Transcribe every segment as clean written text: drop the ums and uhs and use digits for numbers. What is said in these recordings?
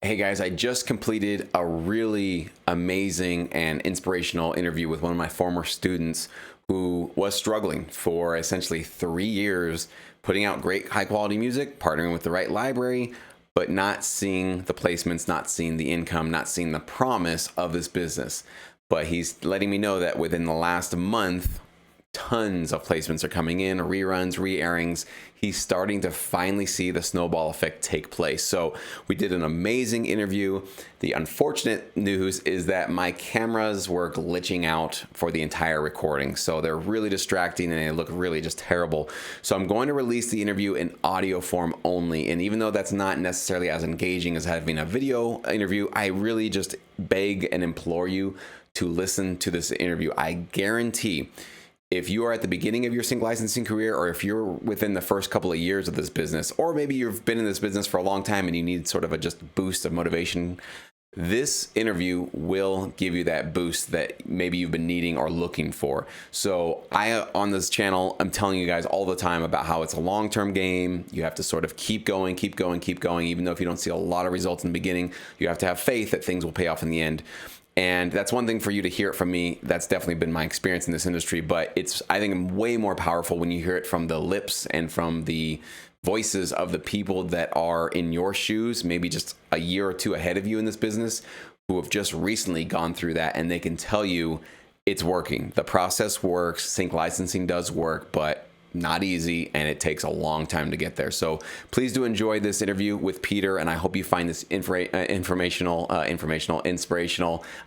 Hey guys, I just completed a really amazing and inspirational interview with one of my former students who was struggling for essentially 3 years, putting out great high quality music, partnering with the right library, but not seeing the placements, not seeing the income, not seeing the promise of this business. But he's letting me know that within the last month, tons of placements are coming in, reruns, re-airings. He's starting to finally see the snowball effect take place. So we did an amazing interview. The unfortunate news is that my cameras were glitching out for the entire recording. So they're really distracting and they look really just terrible. So I'm going to release the interview in audio form only. And even though that's not necessarily as engaging as having a video interview, I really just beg and implore you to listen to this interview. I guarantee if you are at the beginning of your sync licensing career, or if you're within the first couple of years of this business, or maybe you've been in this business for a long time and you need sort of a just boost of motivation, this interview will give you that boost that maybe you've been needing or looking for. So on this channel, I'm telling you guys all the time about how it's a long-term game. You have to sort of keep going, keep going, keep going. Even though if you don't see a lot of results in the beginning, you have to have faith that things will pay off in the end. And that's one thing for you to hear it from me. That's definitely been my experience in this industry, but it's, I think, way more powerful when you hear it from the lips and from the voices of the people that are in your shoes, maybe just a year or two ahead of you in this business, who have just recently gone through that, and they can tell you it's working. The process works. Sync licensing does work, but not easy, and it takes a long time to get there. So please do enjoy this interview with Peter, and I hope you find this informational, inspirational,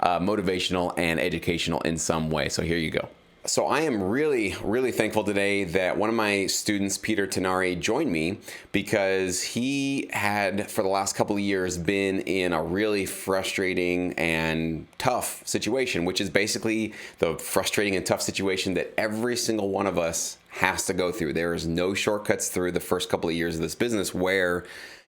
motivational, and educational in some way. So here you go. So I am really, really thankful today that one of my students, Peter Tenari, joined me, because he had, for the last couple of years, been in a really frustrating and tough situation, which is basically the frustrating and tough situation that every single one of us has to go through. There is no shortcuts through the first couple of years of this business, where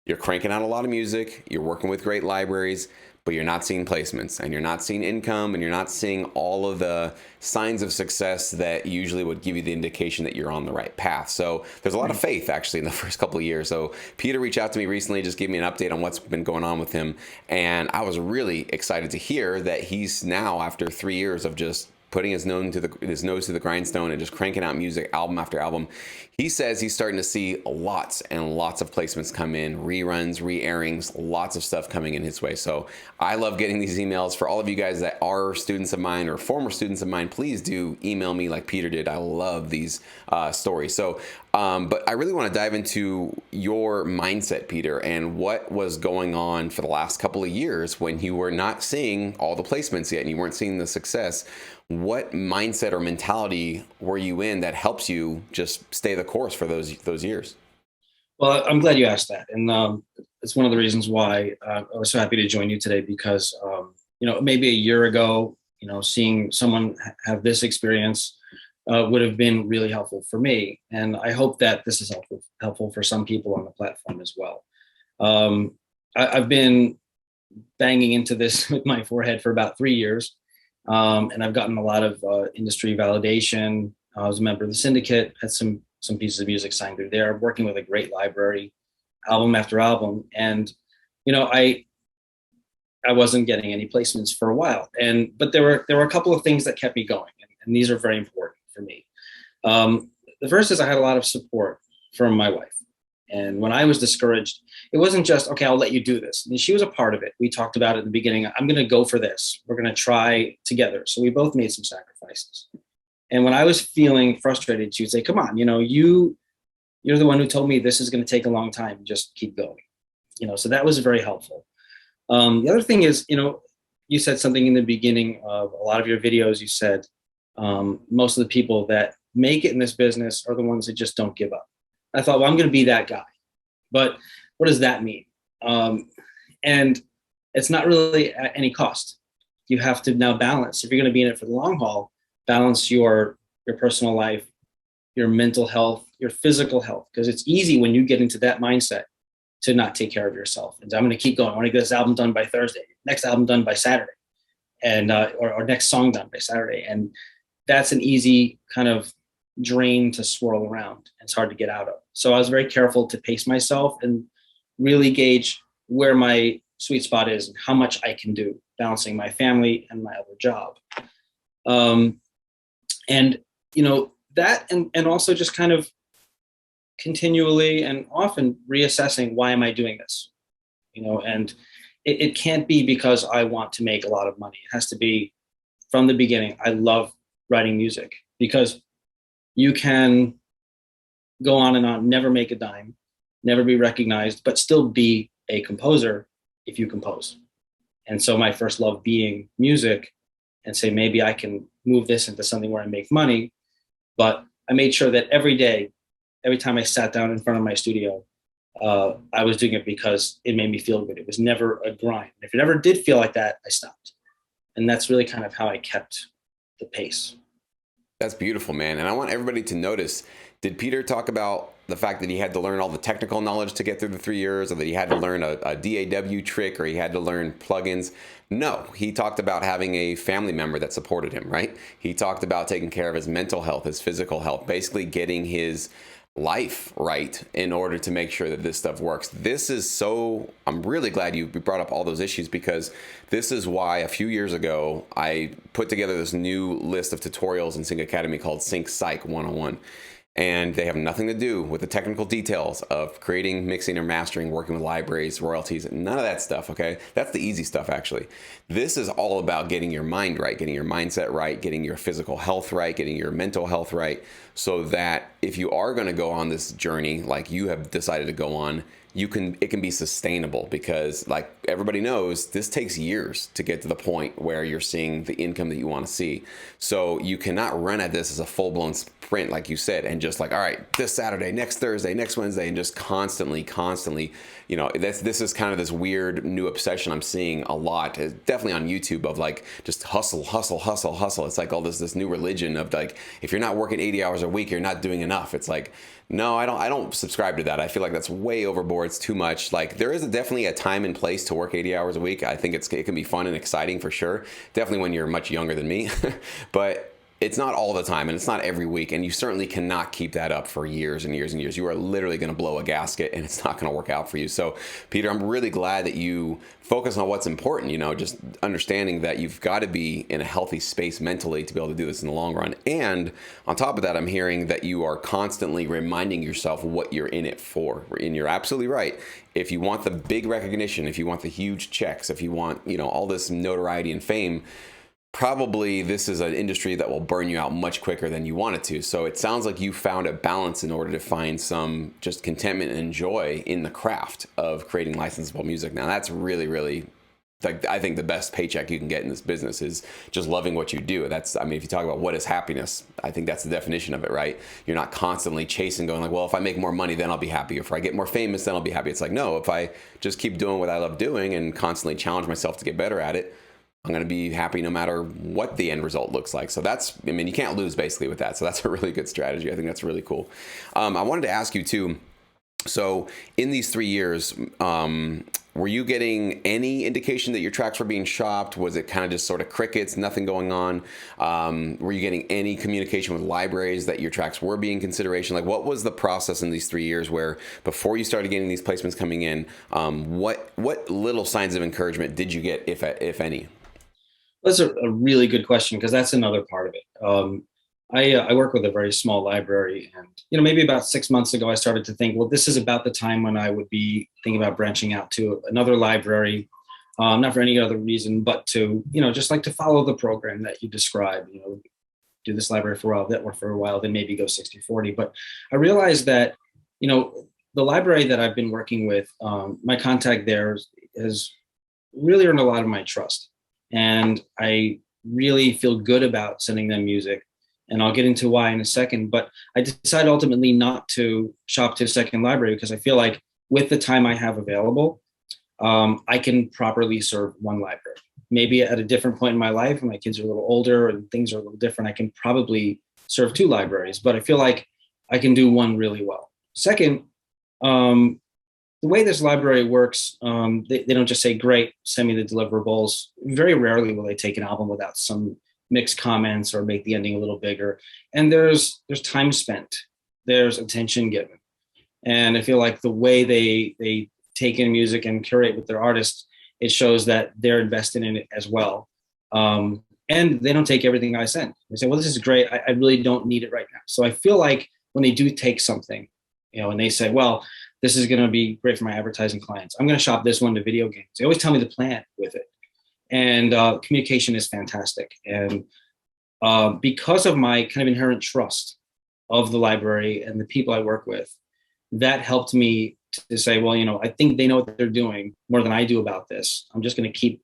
you're cranking out a lot of music, you're working with great libraries, but you're not seeing placements, and you're not seeing income, and you're not seeing all of the signs of success that usually would give you the indication that you're on the right path. So there's a lot of faith actually in the first couple of years. So Peter reached out to me recently, just gave me an update on what's been going on with him. And I was really excited to hear that he's now, after 3 years of just putting his nose to the grindstone and just cranking out music, album after album, he says he's starting to see lots and lots of placements come in, reruns, re-airings, lots of stuff coming in his way. So I love getting these emails. For all of you guys that are students of mine or former students of mine, please do email me like Peter did. I love these stories. So, but I really want to dive into your mindset, Peter, and what was going on for the last couple of years when you were not seeing all the placements yet and you weren't seeing the success. What mindset or mentality were you in that helps you just stay the course for those years? Well, I'm glad you asked that, and it's one of the reasons why I was so happy to join you today. Because maybe a year ago, seeing someone have this experience would have been really helpful for me, and I hope that this is helpful for some people on the platform as well. I've been banging into this with my forehead for about 3 years, and I've gotten a lot of industry validation. I was a member of the syndicate, had some pieces of music signed through there, working with a great library, album after album. And, I wasn't getting any placements for a while. But there were a couple of things that kept me going. And these are very important for me. The first is I had a lot of support from my wife. And when I was discouraged, it wasn't just, okay, I'll let you do this. And she was a part of it. We talked about it in the beginning. I'm going to go for this. We're going to try together. So we both made some sacrifices. And when I was feeling frustrated, she would say, come on, you're the one who told me this is going to take a long time. Just keep going. So that was very helpful. The other thing is, you said something in the beginning of a lot of your videos. You said most of the people that make it in this business are the ones that just don't give up. I thought, well, I'm going to be that guy. But what does that mean? And it's not really at any cost. You have to now balance. If you're going to be in it for the long haul, balance your personal life, your mental health, your physical health, because it's easy when you get into that mindset to not take care of yourself. And so I'm going to keep going. I want to get this album done by Thursday, next album done by Saturday, and or next song done by Saturday. And that's an easy kind of drain to swirl around. It's hard to get out of. So I was very careful to pace myself and really gauge where my sweet spot is and how much I can do, balancing my family and my other job. And, that, and also just kind of continually and often reassessing, why am I doing this? And it can't be because I want to make a lot of money. It has to be from the beginning. I love writing music, because you can go on and on, never make a dime, never be recognized, but still be a composer if you compose. And so my first love being music, and say, maybe I can move this into something where I make money. But I made sure that every day, every time I sat down in front of my studio, I was doing it because it made me feel good. It was never a grind. If it ever did feel like that, I stopped. And that's really kind of how I kept the pace. That's beautiful, man. And I want everybody to notice, did Peter talk about the fact that he had to learn all the technical knowledge to get through the 3 years, or that he had to learn a DAW trick, or he had to learn plugins? No, he talked about having a family member that supported him, right? He talked about taking care of his mental health, his physical health, basically getting his life right in order to make sure that this stuff works. I'm really glad you brought up all those issues, because this is why a few years ago I put together this new list of tutorials in Sync Academy called Sync Psych 101. And they have nothing to do with the technical details of creating, mixing, or mastering, working with libraries, royalties, none of that stuff, okay? That's the easy stuff, actually. This is all about getting your mind right, getting your mindset right, getting your physical health right, getting your mental health right, so that if you are going to go on this journey like you have decided to go on, it can be sustainable, because like everybody knows, this takes years to get to the point where you're seeing the income that you want to see. So you cannot run at this as a full-blown sprint, like you said, and just like, all right, this Saturday, next Thursday, next Wednesday, and just constantly, this is kind of this weird new obsession I'm seeing a lot, definitely on YouTube, of like just hustle. It's like all this new religion of like, if you're not working 80 hours a week, you're not doing enough. It's like, no, I don't subscribe to that. I feel like that's way overboard. It's too much. Like, there is definitely a time and place to work 80 hours a week. I think it can be fun and exciting for sure. Definitely when you're much younger than me, but it's not all the time, and it's not every week, and you certainly cannot keep that up for years and years and years. You are literally going to blow a gasket, and it's not going to work out for you. So, Peter, I'm really glad that you focus on what's important, just understanding that you've got to be in a healthy space mentally to be able to do this in the long run. And on top of that, I'm hearing that you are constantly reminding yourself what you're in it for. And you're absolutely right. If you want the big recognition, if you want the huge checks, if you want, all this notoriety and fame, probably this is an industry that will burn you out much quicker than you want it to. So it sounds like you found a balance in order to find some just contentment and joy in the craft of creating licensable music. Now that's really, really, like, I think the best paycheck you can get in this business is just loving what you do. If you talk about what is happiness, I think that's the definition of it, right? You're not constantly chasing, going like, well, if I make more money, then I'll be happy. If I get more famous, then I'll be happy. It's like, no, if I just keep doing what I love doing and constantly challenge myself to get better at it, I'm going to be happy no matter what the end result looks like. So you can't lose basically with that. So that's a really good strategy. I think that's really cool. I wanted to ask you too, so in these 3 years, were you getting any indication that your tracks were being shopped? Was it kind of just sort of crickets, nothing going on? Were you getting any communication with libraries that your tracks were being consideration? Like, what was the process in these 3 years where, before you started getting these placements coming in, what little signs of encouragement did you get, if any? That's a really good question, because that's another part of it. I work with a very small library, and maybe about 6 months ago, I started to think, well, this is about the time when I would be thinking about branching out to another library, not for any other reason, but to just like to follow the program that you described. Do this library for a while, that one for a while, then maybe go 60-40. But I realized that the library that I've been working with, my contact there has really earned a lot of my trust. And I really feel good about sending them music. And I'll get into why in a second. But I decided ultimately not to shop to a second library, because I feel like with the time I have available, I can properly serve one library. Maybe at a different point in my life, when my kids are a little older and things are a little different, I can probably serve 2 libraries. But I feel like I can do one really well. Second, the way this library works, they don't just say, great, send me the deliverables. Very rarely will they take an album without some mixed comments or make the ending a little bigger. And there's time spent, there's attention given. And I feel like the way they take in music and curate with their artists, it shows that they're invested in it as well. And they don't take everything I send. They say, well, this is great. I really don't need it right now. So I feel like when they do take something, and they say, well, this is going to be great for my advertising clients, I'm going to shop this one to video games. They always tell me the plan with it. And communication is fantastic. And because of my kind of inherent trust of the library and the people I work with, that helped me to say, well, I think they know what they're doing more than I do about this. I'm just going to keep,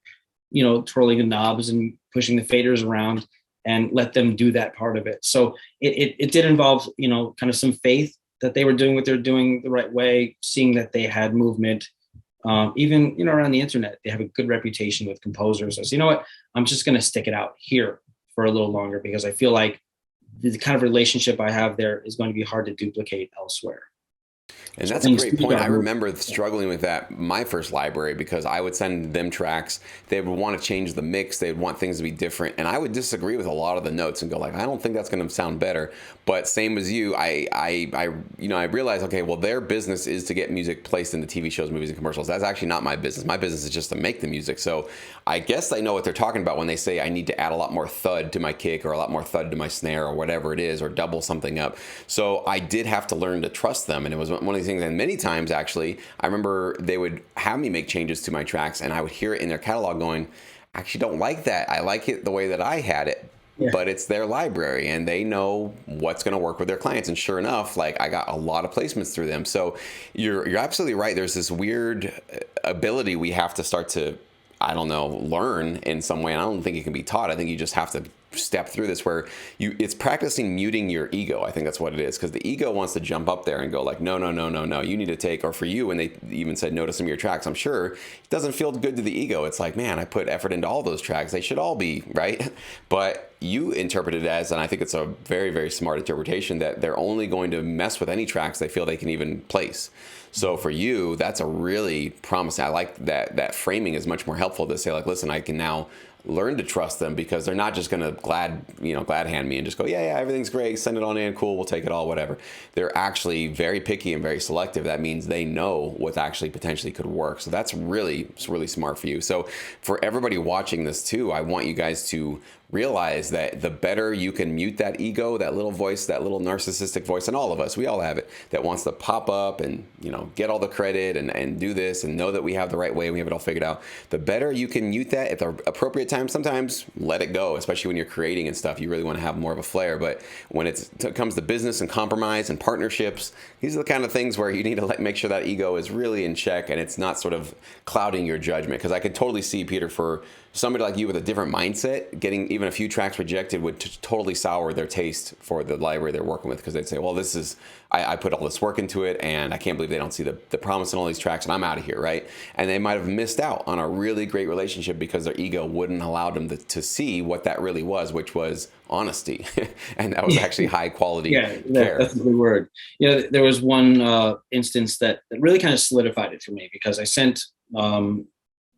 twirling the knobs and pushing the faders around and let them do that part of it. So it did involve, kind of some faith that they were doing what they're doing the right way, seeing that they had movement. Even, around the internet, they have a good reputation with composers. I said, you know what, I'm just going to stick it out here for a little longer because I feel like the kind of relationship I have there is going to be hard to duplicate elsewhere. And that's a great point. I remember struggling with that, my first library, because I would send them tracks. They would want to change the mix. They'd want things to be different. And I would disagree with a lot of the notes and go like, I don't think that's going to sound better. But same as you, I realized, okay, well, their business is to get music placed in the TV shows, movies, and commercials. That's actually not my business. My business is just to make the music. So I guess they know what they're talking about when they say I need to add a lot more thud to my kick or a lot more thud to my snare or whatever it is, or double something up. So I did have to learn to trust them. And it was one of these things. And many times, actually, I remember they would have me make changes to my tracks and I would hear it in their catalog going, I actually don't like that. I like it the way that I had it. Yeah. But it's their library and they know what's going to work with their clients. And sure enough, like I got a lot of placements through them. So you're absolutely right. There's this weird ability we have to start to, learn in some way. And I don't think it can be taught. I think you just have to step through this where it's practicing muting your ego. I think that's what it is, because the ego wants to jump up there and go like, no, you need to take, or for you, when they even said no to some of your tracks, I'm sure it doesn't feel good to the ego. It's like, man, I put effort into all those tracks. They should all be right. But you interpret it as, and I think it's a very, very smart interpretation, that they're only going to mess with any tracks they feel they can even place. So for you, that's a really promising. I like that framing is much more helpful to say like, listen, I can now learn to trust them because they're not just going to glad hand me and just go, yeah, everything's great, send it on in, cool, we'll take it all, whatever. They're actually very picky and very selective. That means they know what actually potentially could work. So that's really smart for you. So for everybody watching this too, I want you guys to realize that the better you can mute that ego, that little voice, that little narcissistic voice, and all of us, we all have it, that wants to pop up and get all the credit and do this and know that we have the right way, we have it all figured out. The better you can mute that at the appropriate time, sometimes let it go, especially when you're creating and stuff. You really want to have more of a flair. But when it comes to business and compromise and partnerships, these are the kind of things where you need to make sure that ego is really in check and it's not sort of clouding your judgment. Because I could totally see, Peter, for somebody like you with a different mindset, getting even a few tracks rejected would totally sour their taste for the library they're working with, because they'd say, well, this is, I put all this work into it and I can't believe they don't see the promise in all these tracks and I'm out of here, right? And they might have missed out on a really great relationship because their ego wouldn't allow them to see what that really was, which was honesty. And that was actually high quality care. That's a good word. There was one instance that really kind of solidified it for me, because I sent,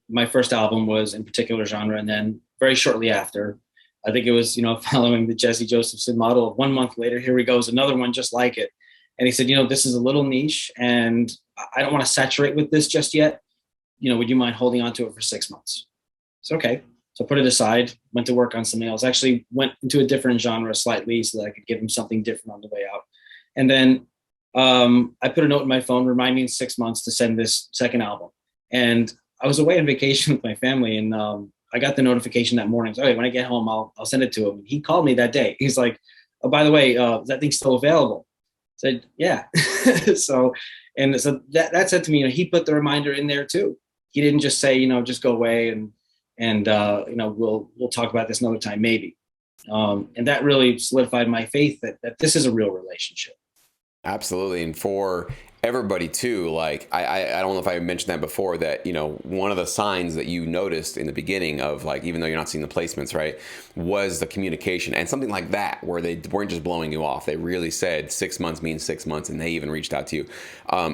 my first album was in particular genre, and then very shortly after, I think it was, following the Jesse Josephson model of 1 month later, here he goes, another one just like it. And he said, this is a little niche and I don't want to saturate with this just yet. Would you mind holding on to it for 6 months? It's okay. So I put it aside, went to work on something else, actually went into a different genre slightly so that I could give him something different on the way out. And then I put a note in my phone, remind me in 6 months to send this second album. And I was away on vacation with my family, and I got the notification that morning. So, okay, when I get home, I'll send it to him. He called me that day. He's like, oh, by the way, is that thing still available? I said, yeah. so that said to me, he put the reminder in there too. He didn't just say, just go away and we'll talk about this another time, maybe. And that really solidified my faith that this is a real relationship. Absolutely. And for everybody too, like I don't know if I mentioned that before, that one of the signs that you noticed in the beginning of, like, even though you're not seeing the placements, right, was the communication and something like that, where they weren't just blowing you off. They really said 6 months means 6 months, and they even reached out to you.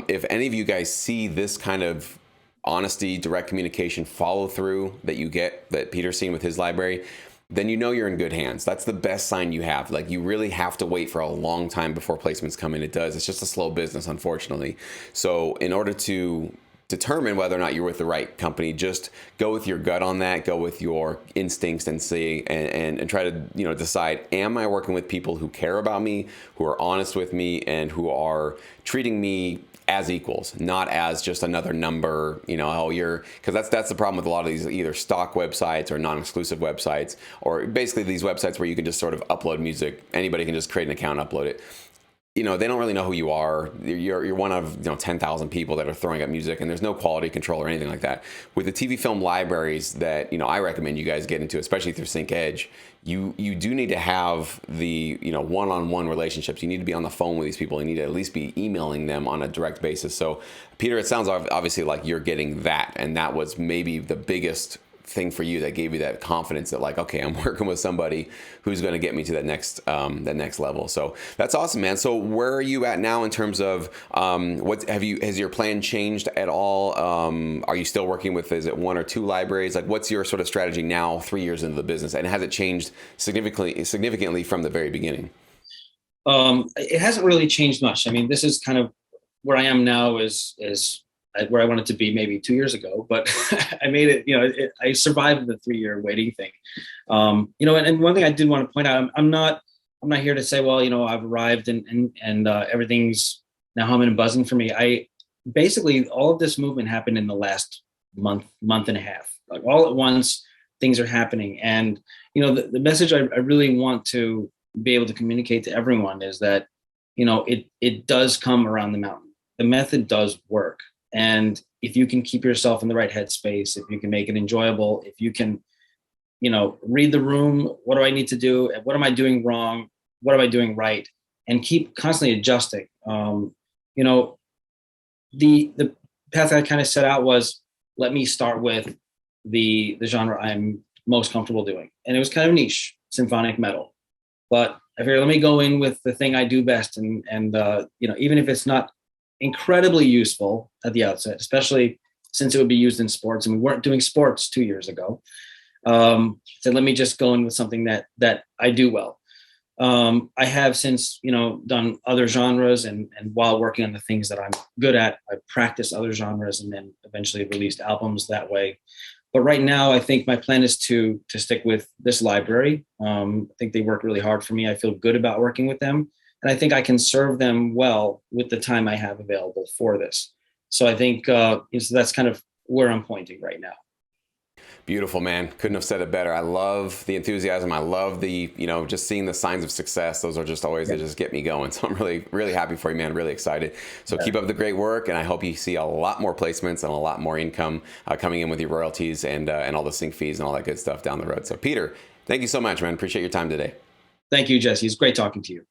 If any of you guys see this kind of honesty, direct communication, follow through that you get, that Peter's seen with his library, then you're in good hands. That's the best sign you have. Like, you really have to wait for a long time before placements come in. It does. It's just a slow business, unfortunately. So in order to determine whether or not you're with the right company, just go with your gut on that, go with your instincts and see, and try to, decide, am I working with people who care about me, who are honest with me, and who are treating me as equals, not as just another number, because that's the problem with a lot of these either stock websites or non-exclusive websites, or basically these websites where you can just sort of upload music. Anybody can just create an account and upload it. They don't really know who you are. You're one of 10,000 people that are throwing up music, and there's no quality control or anything like that. With the TV film libraries that I recommend you guys get into, especially through Sync Edge, you do need to have the one-on-one relationships. You need to be on the phone with these people. You need to at least be emailing them on a direct basis. So, Peter, it sounds obviously like you're getting that, and that was maybe the biggest thing for you that gave you that confidence that, like, okay, I'm working with somebody who's going to get me to that next level. So that's awesome, man. So where are you at now in terms of has your plan changed at all? Are you still working with, is it 1 or 2 libraries? Like, what's your sort of strategy now 3 years into the business, and has it changed significantly from the very beginning? It hasn't really changed much. I mean, this is kind of where I am now is where I wanted to be maybe 2 years ago, but I made it, I survived the 3-year waiting thing. And one thing I did want to point out, I'm not here to say, well, I've arrived and everything's now humming and buzzing for me. Basically all of this movement happened in the last month and a half, like all at once, things are happening. And, the message I really want to be able to communicate to everyone is that, it does come around the mountain. The method does work. And if you can keep yourself in the right headspace, if you can make it enjoyable, if you can, read the room, what do I need to do? What am I doing wrong? What am I doing right? And keep constantly adjusting. The path I kind of set out was, let me start with the genre I'm most comfortable doing. And it was kind of niche, symphonic metal. But I figured, let me go in with the thing I do best. And even if it's not incredibly useful at the outset, especially since it would be used in sports, and we weren't doing sports 2 years ago. So let me just go in with something that I do well. I have since, done other genres, and while working on the things that I'm good at, I practice other genres and then eventually released albums that way. But right now, I think my plan is to stick with this library. I think they work really hard for me. I feel good about working with them. And I think I can serve them well with the time I have available for this. So I think so that's kind of where I'm pointing right now. Beautiful, man. Couldn't have said it better. I love the enthusiasm. I love the, just seeing the signs of success. Those are just always, they just get me going. So I'm really, really happy for you, man. Really excited. So keep up the great work. And I hope you see a lot more placements and a lot more income coming in with your royalties and all the sync fees and all that good stuff down the road. So Peter, thank you so much, man. Appreciate your time today. Thank you, Jesse. It's great talking to you.